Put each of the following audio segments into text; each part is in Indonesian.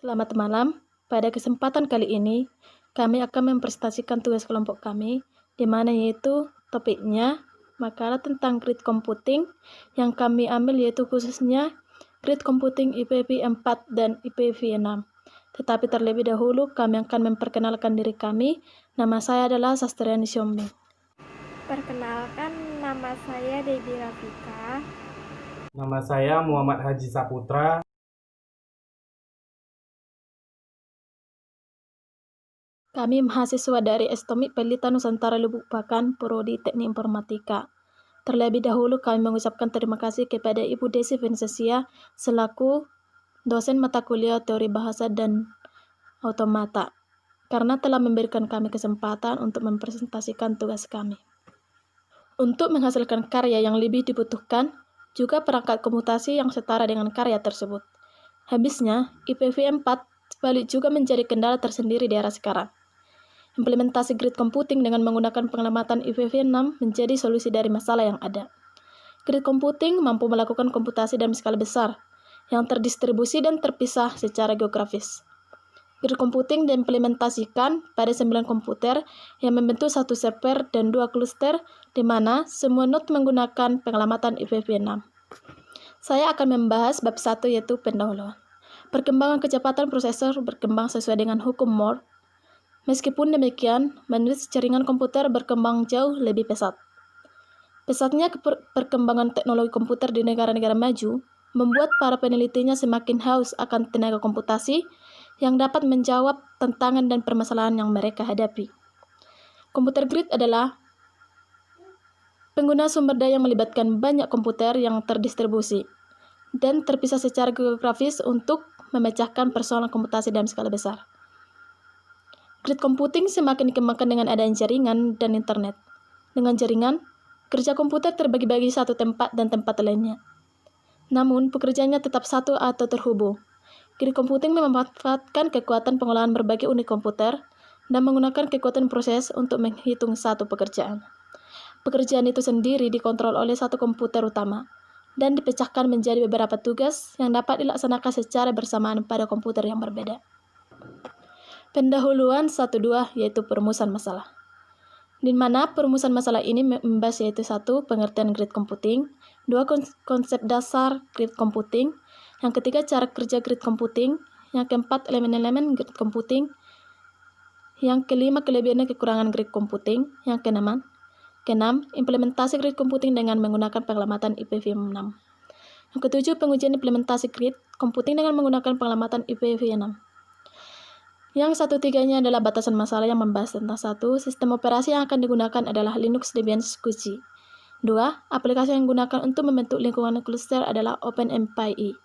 Selamat malam. Pada kesempatan kali ini, kami akan mempresentasikan tugas kelompok kami, di mana yaitu topiknya makalah tentang grid computing yang kami ambil yaitu khususnya grid computing IPv 4 dan IPv 6. Tetapi terlebih dahulu kami akan memperkenalkan diri kami. Nama saya adalah Sastriani Siombing. Perkenalkan, nama saya Debbie Rafika. Nama saya Muhammad Haji Saputra. Kami mahasiswa dari STOMIK Pelita Nusantara Lubuk Pakan, Prodi Teknik Informatika. Terlebih dahulu kami mengucapkan terima kasih kepada Ibu Desi Vincesia selaku dosen mata kuliah teori bahasa dan automata karena telah memberikan kami kesempatan untuk mempresentasikan tugas kami. Untuk menghasilkan karya yang lebih dibutuhkan juga perangkat komutasi yang setara dengan karya tersebut. Habisnya, IPv 4 balik juga menjadi kendala tersendiri di era sekarang. Implementasi grid computing dengan menggunakan pengamatan IPv 6 menjadi solusi dari masalah yang ada. Grid computing mampu melakukan komputasi dalam skala besar, yang terdistribusi dan terpisah secara geografis. Grid computing diimplementasikan pada 9 komputer yang membentuk satu server dan 2 kluster, di mana semua node menggunakan pengamatan IPv 6. Saya akan membahas bab 1 yaitu pendahuluan. Perkembangan kecepatan prosesor berkembang sesuai dengan hukum Moore. Meskipun demikian, menurut jaringan komputer berkembang jauh lebih pesat. Pesatnya perkembangan teknologi komputer di negara-negara maju membuat para penelitinya semakin haus akan tenaga komputasi yang dapat menjawab tantangan dan permasalahan yang mereka hadapi. Komputer grid adalah pengguna sumber daya yang melibatkan banyak komputer yang terdistribusi dan terpisah secara geografis untuk memecahkan persoalan komputasi dalam skala besar. Grid computing semakin dikembangkan dengan adanya jaringan dan internet. Dengan jaringan, kerja komputer terbagi-bagi satu tempat dan tempat lainnya. Namun, pekerjaannya tetap satu atau terhubung. Grid computing memanfaatkan kekuatan pengolahan berbagai unit komputer dan menggunakan kekuatan proses untuk menghitung satu pekerjaan. Pekerjaan itu sendiri dikontrol oleh satu komputer utama dan dipecahkan menjadi beberapa tugas yang dapat dilaksanakan secara bersamaan pada komputer yang berbeda. Pendahuluan 1-2 yaitu perumusan masalah. Di mana perumusan masalah ini membahas yaitu 1. Pengertian grid computing, 2. Konsep dasar grid computing, yang ketiga cara kerja grid computing, yang keempat elemen-elemen grid computing, yang kelima kelebihan dan kekurangan grid computing, yang keenam implementasi grid computing dengan menggunakan pengamatan IPv 6. Yang ketujuh pengujian implementasi grid computing dengan menggunakan pengamatan IPv 6. Yang 1-3-nya adalah batasan masalah yang membahas tentang 1. Sistem operasi yang akan digunakan adalah Linux Debian SCSI. 2. Aplikasi yang digunakan untuk membentuk lingkungan kluster adalah OpenMPI.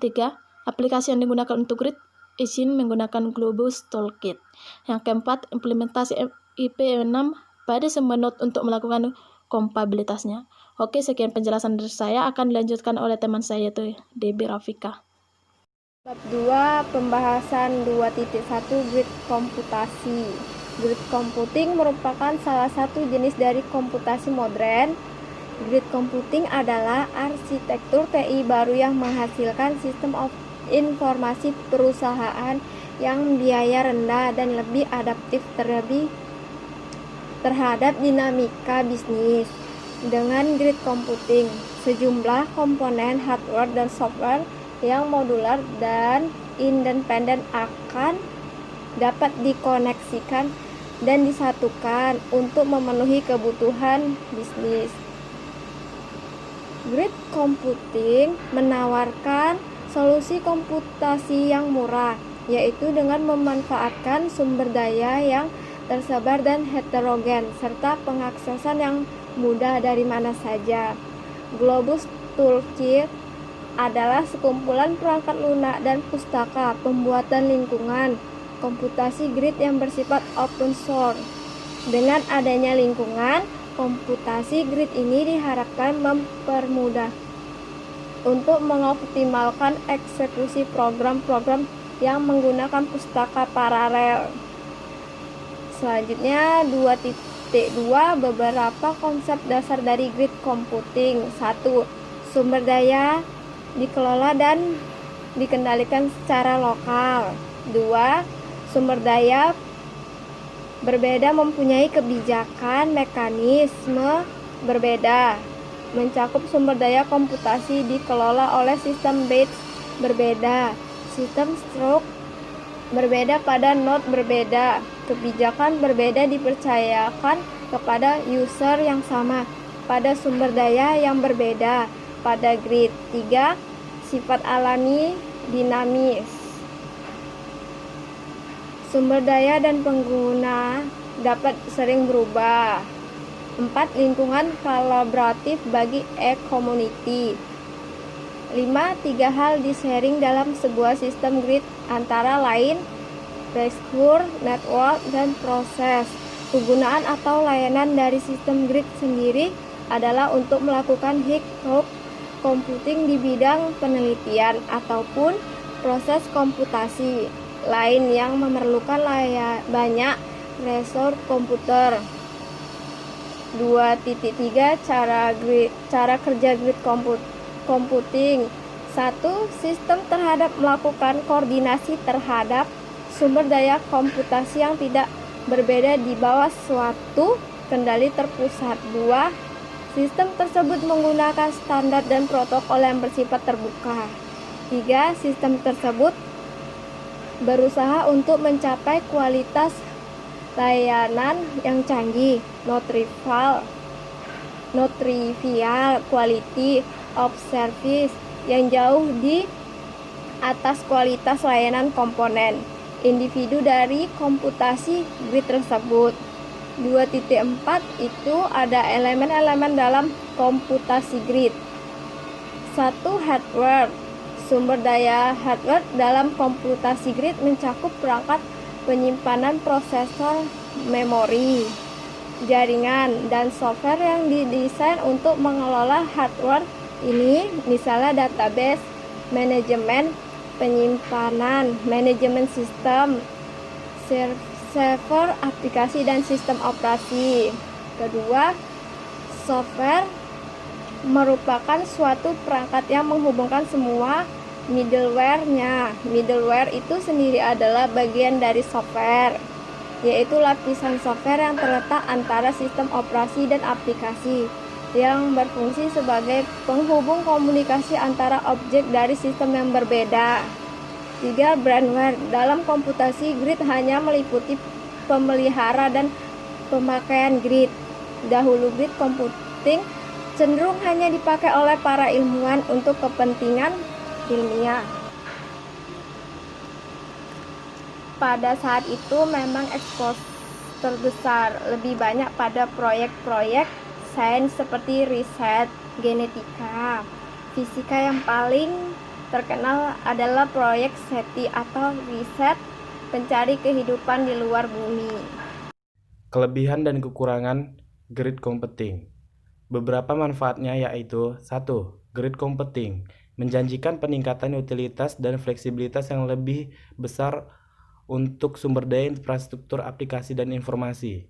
3. Aplikasi yang digunakan untuk grid izin menggunakan Globus Toolkit. Yang keempat, implementasi IPv 6 pada semua node untuk melakukan kompatibilitasnya. Oke, sekian penjelasan dari saya, akan dilanjutkan oleh teman saya yaitu Debbie Rafika. Bab 2, pembahasan 2.1 grid komputasi. Grid computing merupakan salah satu jenis dari komputasi modern. Grid computing adalah arsitektur TI baru yang menghasilkan sistem informasi perusahaan yang biaya rendah dan lebih adaptif terhadap dinamika bisnis. Dengan grid computing, sejumlah komponen hardware dan software yang modular dan independen akan dapat dikoneksikan dan disatukan untuk memenuhi kebutuhan bisnis. Grid computing menawarkan solusi komputasi yang murah, yaitu dengan memanfaatkan sumber daya yang tersebar dan heterogen, serta pengaksesan yang mudah dari mana saja. Globus Toolkit adalah sekumpulan perangkat lunak dan pustaka pembuatan lingkungan komputasi grid yang bersifat open source. Dengan adanya lingkungan komputasi grid ini diharapkan mempermudah untuk mengoptimalkan eksekusi program-program yang menggunakan pustaka paralel. Selanjutnya 2.2 beberapa konsep dasar dari grid computing. 1. Sumber daya dikelola dan dikendalikan secara lokal. 2. Sumber daya berbeda mempunyai kebijakan mekanisme berbeda. Mencakup sumber daya komputasi dikelola oleh sistem batch berbeda, sistem stroke berbeda pada node berbeda. Kebijakan berbeda dipercayakan kepada user yang sama pada sumber daya yang berbeda pada grid. 3. Sifat alami dinamis. Sumber daya dan pengguna dapat sering berubah. 4. Lingkungan kolaboratif bagi e-community. 5. 3 hal di-sharing dalam sebuah sistem grid antara lain resource, network, dan proses. Kegunaan atau layanan dari sistem grid sendiri adalah untuk melakukan high-throughput computing di bidang penelitian ataupun proses komputasi lain yang memerlukan banyak resource komputer. 2.3 cara kerja grid computing. 1. Sistem terhadap melakukan koordinasi terhadap sumber daya komputasi yang tidak berbeda di bawah suatu kendali terpusat. 2. Sistem tersebut menggunakan standar dan protokol yang bersifat terbuka. 3. Sistem tersebut berusaha untuk mencapai kualitas layanan yang canggih, not trivial quality of service, yang jauh di atas kualitas layanan komponen individu dari komputasi grid tersebut. 2.4 itu ada elemen-elemen dalam komputasi grid. 1. Hardware. Sumber daya hardware dalam komputasi grid mencakup perangkat penyimpanan, prosesor, memori, jaringan, dan software yang didesain untuk mengelola hardware ini, misalnya database, manajemen penyimpanan, manajemen sistem, server, aplikasi, dan sistem operasi. Kedua, software merupakan suatu perangkat yang menghubungkan semua middleware-nya. Middleware itu sendiri adalah bagian dari software, yaitu lapisan software yang terletak antara sistem operasi dan aplikasi, yang berfungsi sebagai penghubung komunikasi antara objek dari sistem yang berbeda. 3. Brandware. Dalam komputasi grid hanya meliputi pemelihara dan pemakaian grid. Dahulu grid computing cenderung hanya dipakai oleh para ilmuwan untuk kepentingan ilmiah. Pada saat itu memang ekspos terbesar lebih banyak pada proyek-proyek sains seperti riset genetika. Fisika yang paling terkenal adalah proyek SETI atau riset pencari kehidupan di luar bumi. Kelebihan dan kekurangan grid computing. Beberapa manfaatnya yaitu 1. Grid computing menjanjikan peningkatan utilitas dan fleksibilitas yang lebih besar untuk sumber daya infrastruktur aplikasi dan informasi.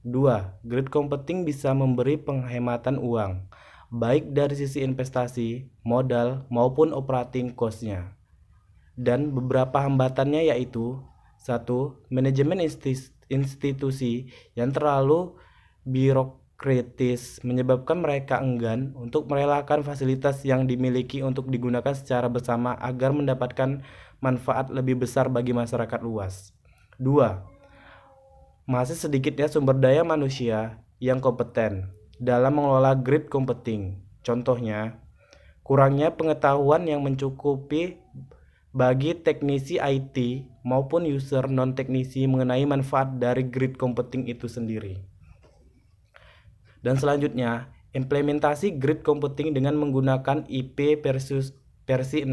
2. Grid computing bisa memberi penghematan uang, baik dari sisi investasi, modal, maupun operating cost-nya. Dan beberapa hambatannya yaitu 1. Manajemen institusi yang terlalu birokratis menyebabkan mereka enggan untuk merelakan fasilitas yang dimiliki untuk digunakan secara bersama agar mendapatkan manfaat lebih besar bagi masyarakat luas. 2. Masih sedikitnya sumber daya manusia yang kompeten dalam mengelola grid computing. Contohnya, kurangnya pengetahuan yang mencukupi bagi teknisi IT maupun user non-teknisi mengenai manfaat dari grid computing itu sendiri. Dan selanjutnya, implementasi grid computing dengan menggunakan IP versi 6.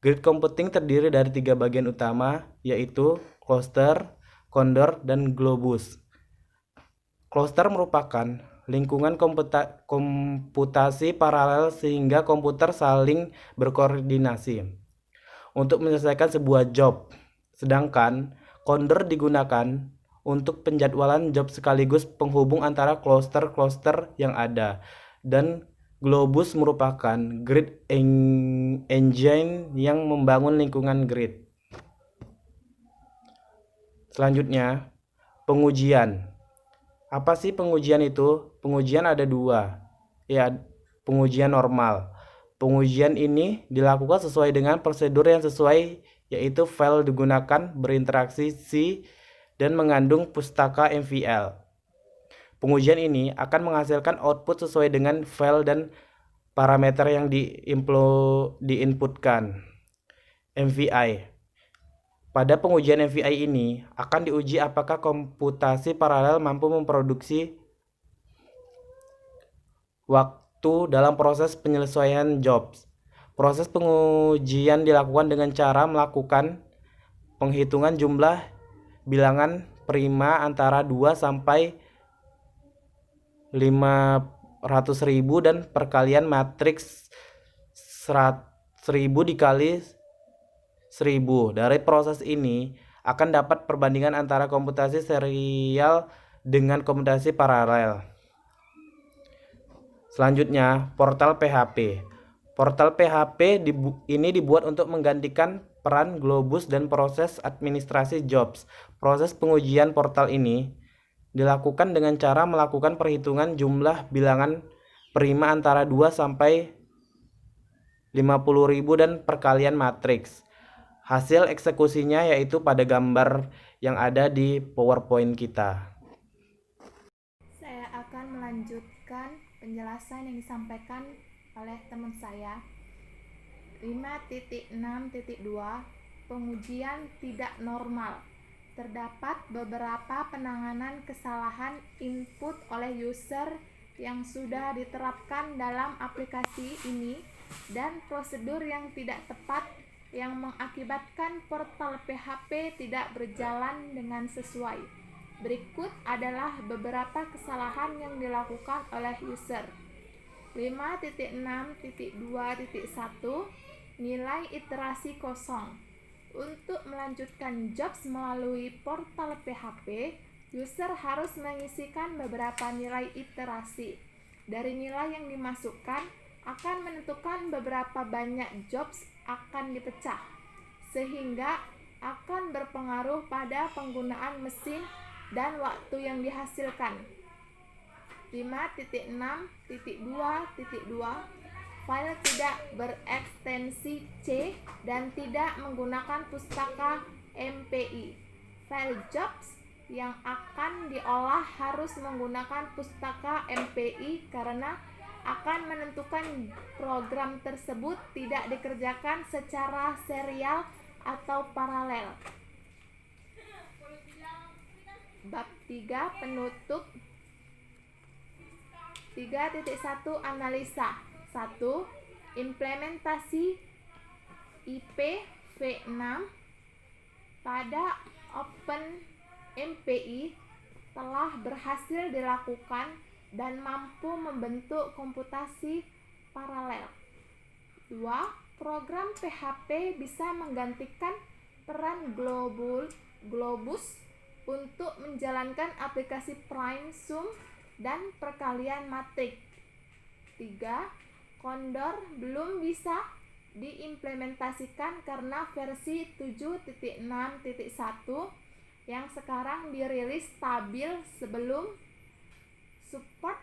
Grid computing terdiri dari 3 bagian utama, yaitu cluster, condor, dan globus. Cluster merupakan lingkungan komputasi paralel sehingga komputer saling berkoordinasi untuk menyelesaikan sebuah job. Sedangkan condor digunakan untuk penjadwalan job sekaligus penghubung antara cluster-cluster yang ada. Dan Globus merupakan grid engine yang membangun lingkungan grid. Selanjutnya, pengujian. Apa sih pengujian itu? Pengujian ada dua. Ya, pengujian normal. Pengujian ini dilakukan sesuai dengan prosedur yang sesuai, yaitu file digunakan berinteraksi dan mengandung pustaka MVL. Pengujian ini akan menghasilkan output sesuai dengan file dan parameter yang diinputkan. MVI. Pada pengujian MVI ini akan diuji apakah komputasi paralel mampu memproduksi waktu dalam proses penyelesaian jobs. Proses pengujian dilakukan dengan cara melakukan penghitungan jumlah bilangan prima antara 2 sampai 500.000 dan perkalian matriks 100.000 dikali 1000. Dari proses ini akan dapat perbandingan antara komputasi serial dengan komputasi paralel. Selanjutnya, portal PHP. Portal PHP ini dibuat untuk menggantikan peran Globus dan proses administrasi jobs. Proses pengujian portal ini dilakukan dengan cara melakukan perhitungan jumlah bilangan prima antara 2 sampai 50.000 dan perkalian matriks. Hasil eksekusinya yaitu pada gambar yang ada di PowerPoint kita. Saya akan melanjutkan penjelasan yang disampaikan oleh teman saya. 5.6.2 Pengujian tidak normal. Terdapat beberapa penanganan kesalahan input oleh user yang sudah diterapkan dalam aplikasi ini dan prosedur yang tidak tepat yang mengakibatkan portal PHP tidak berjalan dengan sesuai. Berikut adalah beberapa kesalahan yang dilakukan oleh user. 5.6.2.1 Nilai iterasi kosong. Untuk melanjutkan jobs melalui portal PHP, user harus mengisikan beberapa nilai iterasi. Dari nilai yang dimasukkan akan menentukan beberapa banyak jobs akan dipecah, sehingga akan berpengaruh pada penggunaan mesin dan waktu yang dihasilkan. 5.6.2.2 File tidak berekstensi C dan tidak menggunakan pustaka MPI. File jobs yang akan diolah harus menggunakan pustaka MPI karena akan menentukan program tersebut tidak dikerjakan secara serial atau paralel. Bab 3 penutup. 3.1 Analisa. 1. Implementasi IPv6 pada OpenMPI telah berhasil dilakukan dan mampu membentuk komputasi paralel. 2. Program PHP bisa menggantikan peran Globus untuk menjalankan aplikasi prime, sum, dan perkalian matrik. 3. Condor belum bisa diimplementasikan karena versi 7.6.1 yang sekarang dirilis stabil sebelum support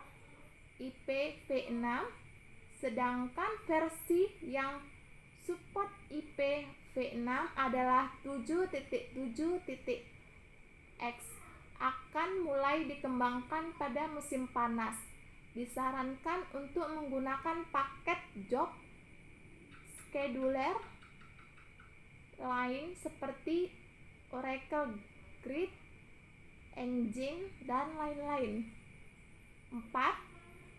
IPv6, sedangkan versi yang support IPv6 adalah 7.7.x akan mulai dikembangkan pada musim panas. Disarankan untuk menggunakan paket job scheduler lain seperti Oracle Grid Engine dan lain-lain. 4.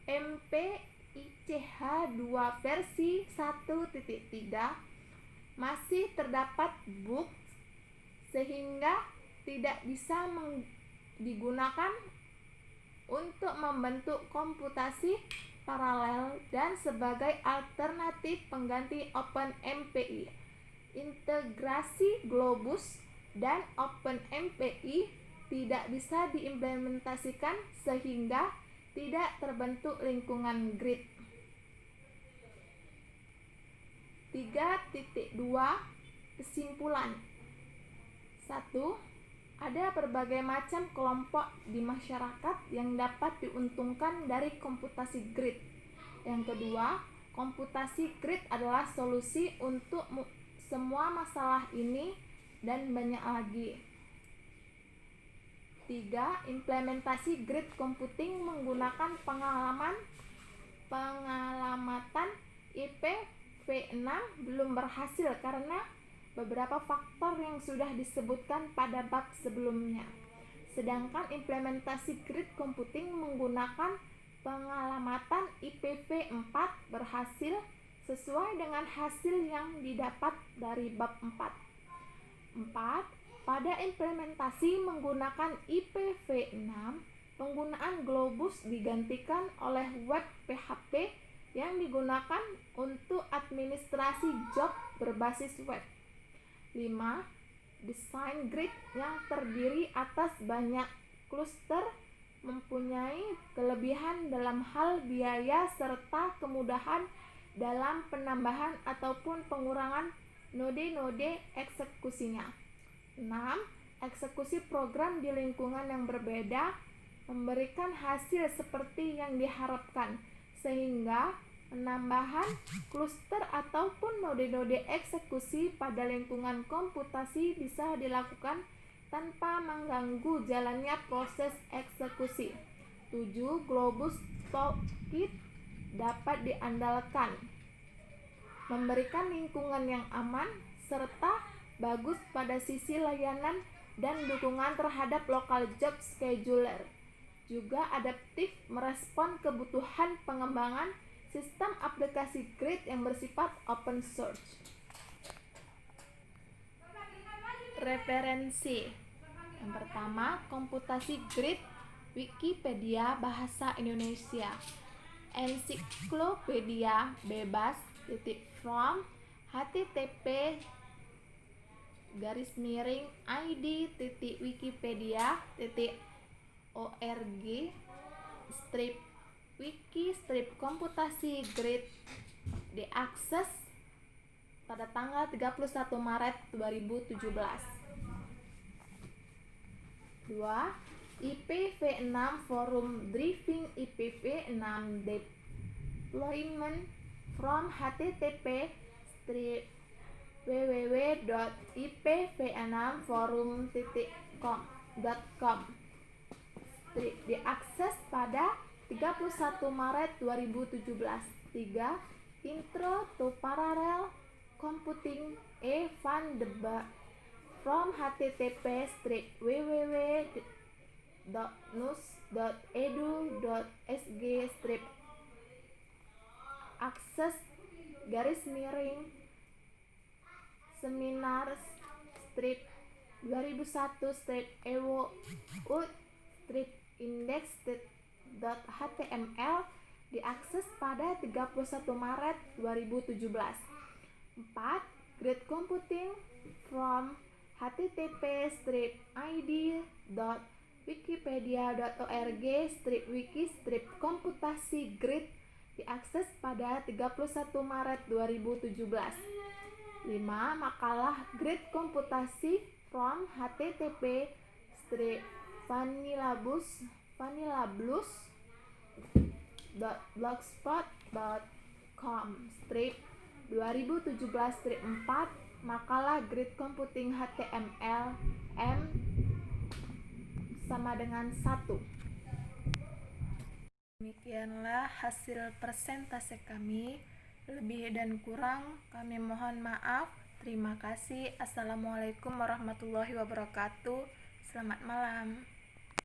MPICH2 versi 1.3 masih terdapat bugs sehingga tidak bisa digunakan untuk membentuk komputasi paralel dan sebagai alternatif pengganti OpenMPI. Integrasi Globus dan OpenMPI tidak bisa diimplementasikan sehingga tidak terbentuk lingkungan grid. 3.2 Kesimpulan. 1. Ada berbagai macam kelompok di masyarakat yang dapat diuntungkan dari komputasi grid. Yang kedua, komputasi grid adalah solusi untuk semua masalah ini dan banyak lagi. 3. Implementasi grid computing menggunakan pengalamatan IPv6 belum berhasil karena beberapa faktor yang sudah disebutkan pada bab sebelumnya. Sedangkan implementasi grid computing menggunakan pengalamatan IPv4 berhasil sesuai dengan hasil yang didapat dari bab 4. 4. Pada implementasi menggunakan IPv6, penggunaan Globus digantikan oleh web PHP yang digunakan untuk administrasi job berbasis web. 5. Desain grid yang terdiri atas banyak kluster mempunyai kelebihan dalam hal biaya serta kemudahan dalam penambahan ataupun pengurangan node-node eksekusinya. 6. Eksekusi program di lingkungan yang berbeda memberikan hasil seperti yang diharapkan, sehingga penambahan kluster ataupun node-node eksekusi pada lingkungan komputasi bisa dilakukan tanpa mengganggu jalannya proses eksekusi. 7. Globus Toolkit dapat diandalkan, memberikan lingkungan yang aman serta bagus pada sisi layanan dan dukungan terhadap local job scheduler. Juga adaptif, merespon kebutuhan pengembangan sistem aplikasi grid yang bersifat open source. Referensi. Yang pertama, komputasi grid Wikipedia Bahasa Indonesia. Ensiklopedia bebas .from http://id.wikipedia.org Wiki komputasi grid diakses pada tanggal 31 Maret 2017. 2. IPv6 Forum Driving IPv6 Deployment from http://www.ipv6forum.com diakses pada 31 Maret 2017. 3. Intro to Parallel Computing Van de Bar from http://www.nus.edu.sg akses _seminars 2001 ewo index.html diakses pada 31 Maret 2017. 4. Grid computing from http://id.wikipedia.org /wiki komputasi grid diakses pada 31 Maret 2017. 5. Makalah grid komputasi from http://vanillablus.blogspot.com /2017-4 makalah grid computing HTML M sama dengan 1. Demikianlah hasil presentase kami. Lebih dan kurang kami mohon maaf. Terima kasih. Assalamualaikum warahmatullahi wabarakatuh. Selamat malam.